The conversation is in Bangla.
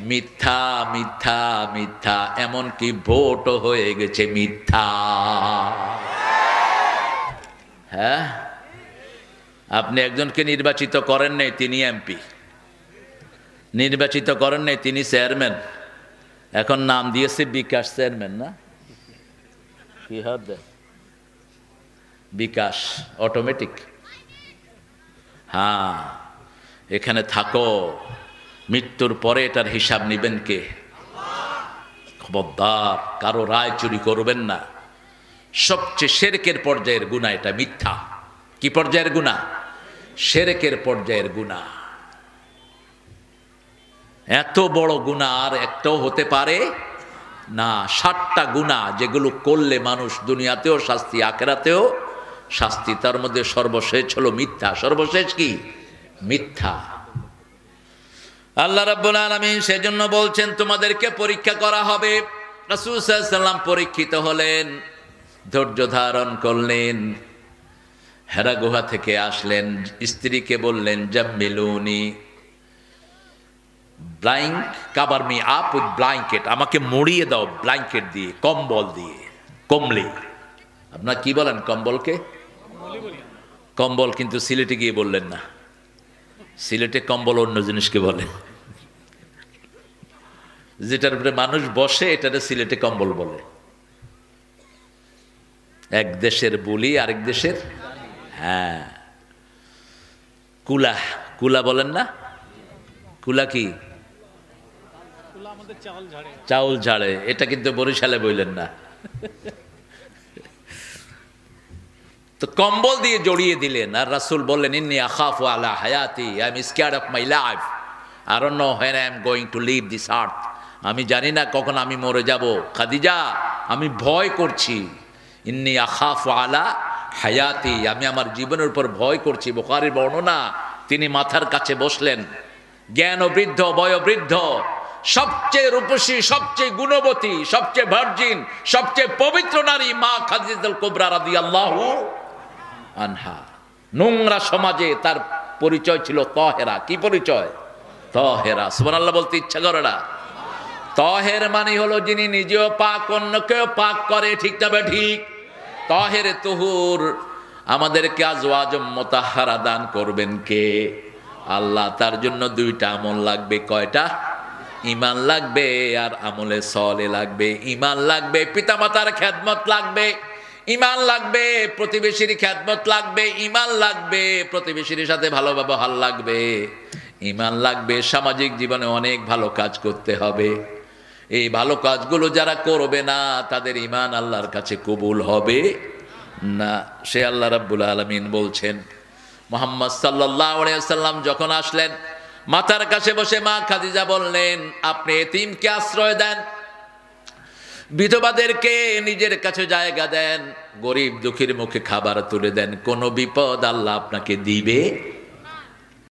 মিথ্যা মিথ্যা মিথ্যা, এমনকি ভোটও হয়ে গেছে মিথ্যা। হ্যাঁ, আপনি একজনকে নির্বাচিত করেন নাই, তিনি এমপি। নির্বাচিত করেন নাই, তিনি চেয়ারম্যান। এখন নাম দিয়েছে বিকাশ চেয়ারম্যান, না কি হবে? বিকাশ অটোমেটিক। হ্যাঁ, এখানে থাকো, মৃত্যুর পরে এটার হিসাব নিবেন কে? খবরদার, কারো রায় চুরি করবেন না। সবচেয়ে শিরকের পর্যায়ের গুনাহ এটা, মিথ্যা। কি পর্যায়ের গুনাহ? শিরকের পর্যায়ের গুনাহ। এত বড় গুনাহ আর একটাও হতে পারে না। 7টা গুনাহ যেগুলো করলে মানুষ দুনিয়াতেও শাস্তি, আখিরাতেও শাস্তি, তার মধ্যে সর্বশেষ হলো মিথ্যা। সর্বশেষ কি? মিথ্যা। আল্লাহ রাব্বুল আলামিন সেজন্য বলছেন তোমাদেরকে পরীক্ষা করা হবে। রাসূল সাল্লাল্লাহু আলাইহি ওয়াসাল্লাম পরীক্ষিত হলেন, ধৈর্য ধারণ করলেন, হেরা গুহা থেকে আসলেন, স্ত্রীকে বললেন জাম্মিলুনি, cover me up with blanket, আমাকে মুড়িয়ে দাও ব্ল্যাঙ্কেট দিয়ে, কম্বল দিয়ে, কমলি। আপনার কি বলেন কম্বলকে? কম্বল, কিন্তু সিলেটে গিয়ে বললেন না। সিলেটে কম্বল অন্য জিনিসকে বলে, যেটার উপরে মানুষ বসে এটারে সিলেটে কম্বল বলে। এক দেশের বুলি আরেক দেশের, হ্যাঁ, কুলা। কুলা বলেন না? কুলা কি? চাউল ঝাড়ে, এটা কিন্তু বরিশালে বললেন না। তো কম্বল দিয়ে জড়িয়ে দিলেন, আর রাসূল বললেন ইন্নী আখাফু আলা হায়াতি, I am scared of my life, I don't know when I am going to leave this earth. আমি জানি না কখন আমি মরে যাব। খাদিজা, আমি ভয় করছি। ইন্নী আখাফু আলা হায়াতি, আমি আমার জীবনের উপর ভয় করছি। বুখারীর বর্ণনা, তিনি মাথার কাছে বসলেন, জ্ঞান বৃদ্ধ, বয়োবৃদ্ধ, সবচেয়ে রূপসী, সবচেয়ে গুণবতী, সবচেয়ে ভার্জিন, সবচেয়ে পবিত্র নারী মা খাদিজাতুল কুবরা রাদিয়াল্লাহু আনহা। নোংরা সমাজে তার পরিচয় ছিল তাহেরা। কি পরিচয়? তাহেরা। সুবহানাল্লাহ বলতে ইচ্ছা করে না? তাহের মানে হলো যিনি নিজেও পাক, অন্যকেও পাক করে। ঠিক না ঠিক? তাহের তুহুর। আমাদেরকে আজওয়াজুম মুতাহহারা দান করবেন কে? আল্লাহ। তার জন্য 2টা আমল লাগবে। কয়টা? ঈমান লাগবে আর আমলে সলে লাগবে। ঈমান লাগবে, পিতামাতার খেদমত লাগবে। ঈমান লাগবে, প্রতিবেশীর খেদমত লাগবে। ঈমান লাগবে, প্রতিবেশীর সাথে ভালো ব্যবহার লাগবে। ঈমান লাগবে, সামাজিক জীবনে অনেক ভালো কাজ করতে হবে। এই ভালো কাজগুলো যারা করবে না, তাদের ঈমান আল্লাহর কাছে কবুল হবে না। সে আল্লাহ রাব্বুল আলামিন বলছেন, মুহাম্মদ সাল্লাল্লাহু আলাইহি ওয়াসাল্লাম যখন আসলেন, মাথার কাছে বসে মা খাদিজা বললেন, আপনি এতিমকে আশ্রয় দেন, বিধবাদেরকে নিজের কাছে জায়গা দেন, গরিব দুঃখীর মুখে খাবার তুলে দেন, কোনো বিপদ আল্লাহ আপনাকে দিবে